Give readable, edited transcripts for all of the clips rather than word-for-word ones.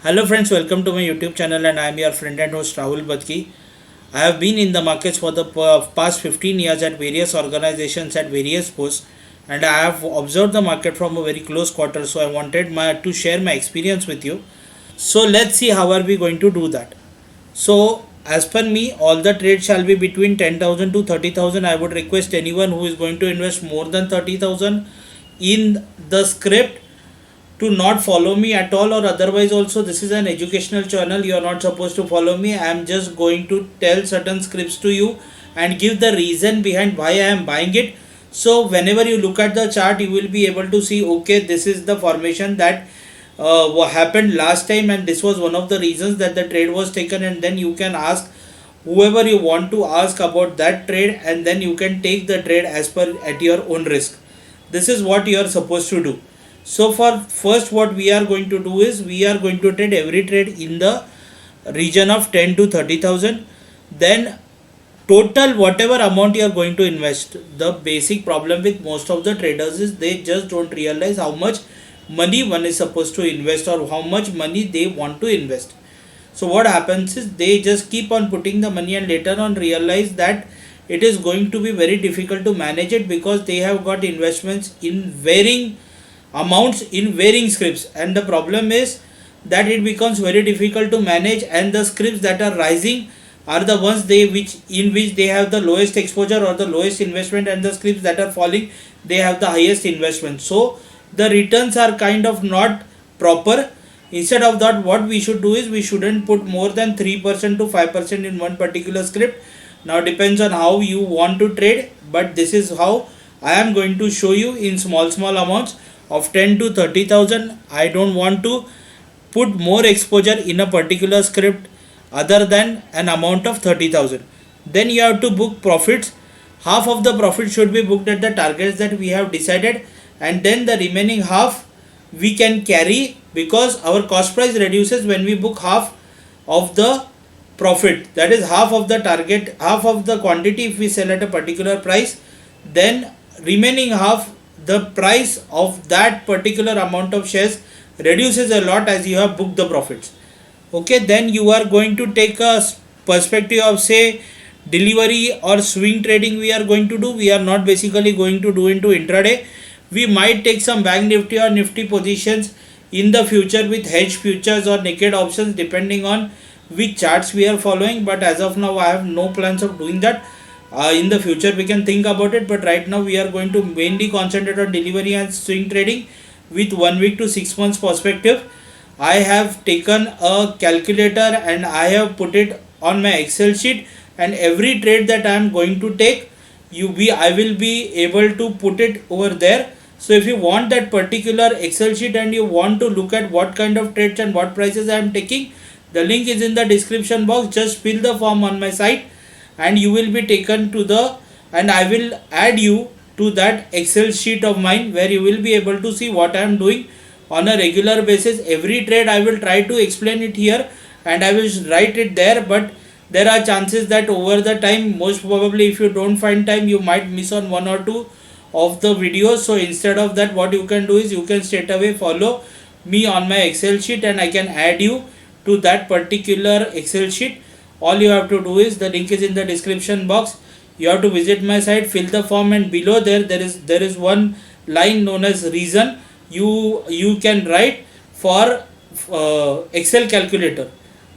Hello friends, welcome to my YouTube channel and I am your friend and host Rahul Patki. I have been in the markets for the past 15 years at various organizations at various posts, and I have observed the market from a very close quarter, so I wanted to share my experience with you. So let's see how are we going to do that. So as per me, all the trades shall be between 10,000 to 30,000. I would request anyone who is going to invest more than 30,000 in the script to not follow me at all, or otherwise also this is an educational channel. You are not supposed to follow me. I am just going to tell certain scripts to you and give the reason behind why I am buying it. So whenever you look at the chart, you will be able to see, okay, this is the formation that what happened last time, and this was one of the reasons that the trade was taken. And then you can ask whoever you want to ask about that trade, and then you can take the trade as per at your own risk. This is what you are supposed to do. So for first, what we are going to do is we are going to trade every trade in the region of 10 to 30,000. Then total whatever amount you are going to invest. The basic problem with most of the traders is they just don't realize how much money one is supposed to invest or how much money they want to invest. So what happens is they just keep on putting the money and later on realize that it is going to be very difficult to manage it because they have got investments in varying amounts in varying scripts, and the problem is that it becomes very difficult to manage, and the scripts that are rising are the ones which they have the lowest exposure or the lowest investment, and the scripts that are falling, they have the highest investment. So the returns are kind of not proper. Instead of that, what we should do is we shouldn't put more than 3% to 5% in one particular script. Now depends on how you want to trade, but this is how I am going to show you in small amounts of 10 to 30,000. I don't want to put more exposure in a particular script other than an amount of 30,000. Then you have to book profits. Half of the profit should be booked at the targets that we have decided, and then the remaining half we can carry because our cost price reduces when we book half of the profit, that is half of the target, half of the quantity if we sell at a particular price, then remaining half, the price of that particular amount of shares reduces a lot as you have booked the profits. Okay, then you are going to take a perspective of say delivery or swing trading. We are going to do, we are not basically going to do into intraday. We might take some bank nifty or nifty positions in the future with hedge futures or naked options depending on which charts we are following, but as of now I have no plans of doing that. In the future we can think about it, but right now we are going to mainly concentrate on delivery and swing trading with 1 week to 6 months perspective. I have taken a calculator and I have put it on my Excel sheet, and every trade that I am going to take, I will be able to put it over there. So if you want that particular Excel sheet and you want to look at what kind of trades and what prices I am taking, the link is in the description box. Just fill the form on my site and you will be taken to the, and I will add you to that Excel sheet of mine where you will be able to see what I am doing on a regular basis. Every trade I will try to explain it here and I will write it there, but there are chances that over the time, most probably if you don't find time, you might miss on one or two of the videos. So instead of that, what you can do is you can straight away follow me on my Excel sheet and I can add you to that particular Excel sheet. All you have to do is, the link is in the description box. You have to visit my site, fill the form, and below there is one line known as reason. You can write for Excel calculator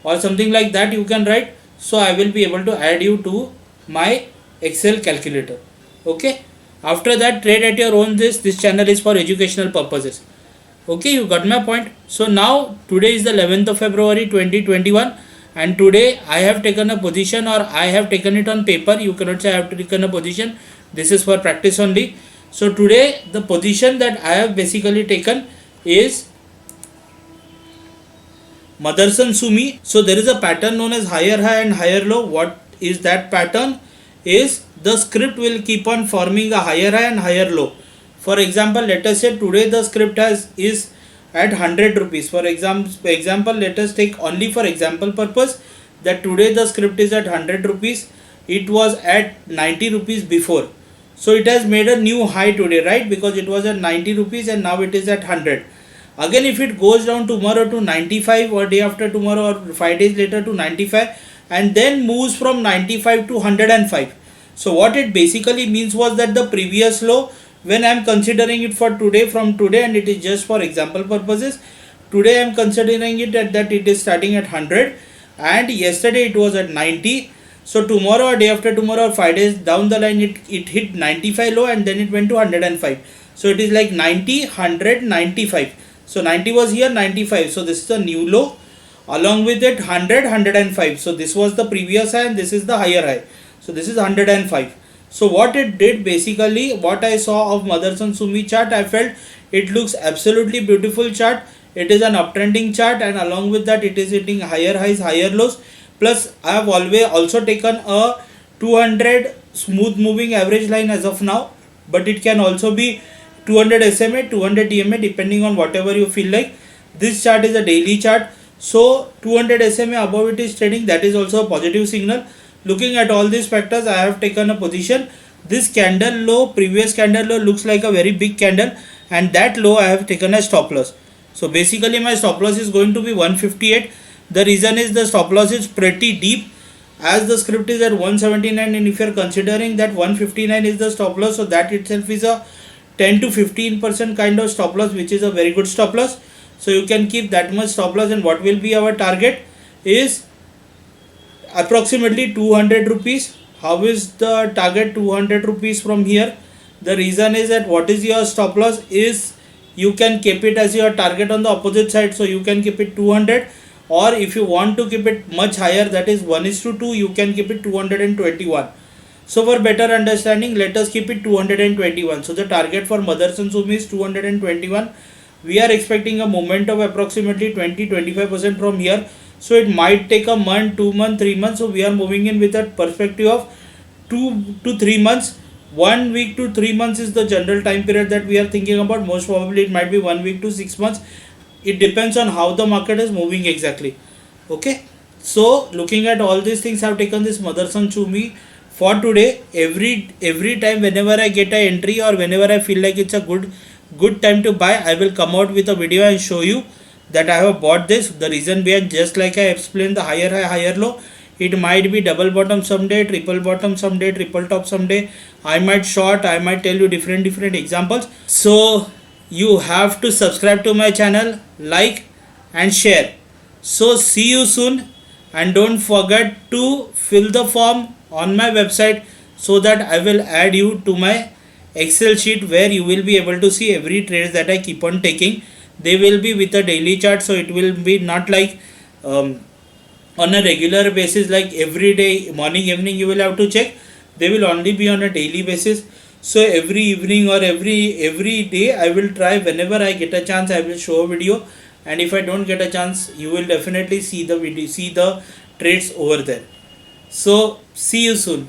or something like that you can write. So I will be able to add you to my Excel calculator. Okay, after that, trade at your own risk. This channel is for educational purposes. Okay, you got my point. So now today is the 11th of February 2021, and today I have taken a position, or I have taken it on paper. You cannot say I have taken a position. This is for practice only. So today the position that I have basically taken is Motherson Sumi. So there is a pattern known as higher high and higher low. What is that pattern? Is the script will keep on forming a higher high and higher low. For example, let us say today the script is at 100 rupees. For example, let us take only for example purpose that today the script is at 100 rupees. It was at 90 rupees before. So it has made a new high today, right? Because it was at 90 rupees and now it is at 100. Again, if it goes down tomorrow to 95, or day after tomorrow or 5 days later to 95, and then moves from 95 to 105. So what it basically means was that the previous low, when I am considering it for today, from today, and it is just for example purposes, today I am considering it at that it is starting at 100, and yesterday it was at 90. So tomorrow or day after tomorrow or 5 days down the line, it hit 95 low, and then it went to 105. So it is like 90, 100, 95. So 90 was here, 95. So this is the new low. Along with it 100, 105. So this was the previous high and this is the higher high. So this is 105. So what it did basically, what I saw of Motherson Sumi chart, I felt it looks absolutely beautiful chart. It is an uptrending chart, and along with that it is hitting higher highs, higher lows. Plus I have always also taken a 200 smooth moving average line as of now, but it can also be 200 SMA, 200 EMA, depending on whatever you feel like. This chart is a daily chart, so 200 SMA above it is trading, that is also a positive signal. Looking at all these factors, I have taken a position. This candle low, previous candle low, looks like a very big candle, and that low I have taken a stop loss. So basically my stop loss is going to be 158. The reason is the stop loss is pretty deep, as the script is at 179, and if you are considering that 159 is the stop loss, so that itself is a 10 to 15% kind of stop loss, which is a very good stop loss. So you can keep that much stop loss, and what will be our target is approximately 200 rupees. How is the target 200 rupees from here? The reason is that what is your stop loss is you can keep it as your target on the opposite side, so you can keep it 200, or if you want to keep it much higher, that is 1:2, you can keep it 221. So for better understanding, let us keep it 221. So the target for Motherson Sumi is 221. We are expecting a movement of approximately 20-25% from here. So it might take a month, 2 months, 3 months. So we are moving in with a perspective of 2 to 3 months. 1 week to 3 months is the general time period that we are thinking about. Most probably it might be 1 week to 6 months. It depends on how the market is moving exactly. Okay. So looking at all these things, I have taken this Motherson Sumi for today. Every time whenever I get an entry, or whenever I feel like it's a good time to buy, I will come out with a video and show you that I have bought this. The reason behind, just like I explained, the higher high, higher low, it might be double bottom someday, triple bottom someday, triple top someday. I might short, I might tell you different examples. So you have to subscribe to my channel, like and share. So see you soon, and don't forget to fill the form on my website, so that I will add you to my Excel sheet, where you will be able to see every trade that I keep on taking. They will be with a daily chart, so it will be not like on a regular basis, like every day morning evening you will have to check. They will only be on a daily basis. So every evening or every day I will try, whenever I get a chance I will show a video, and if I don't get a chance, you will definitely see the video, see the trades over there. So see you soon.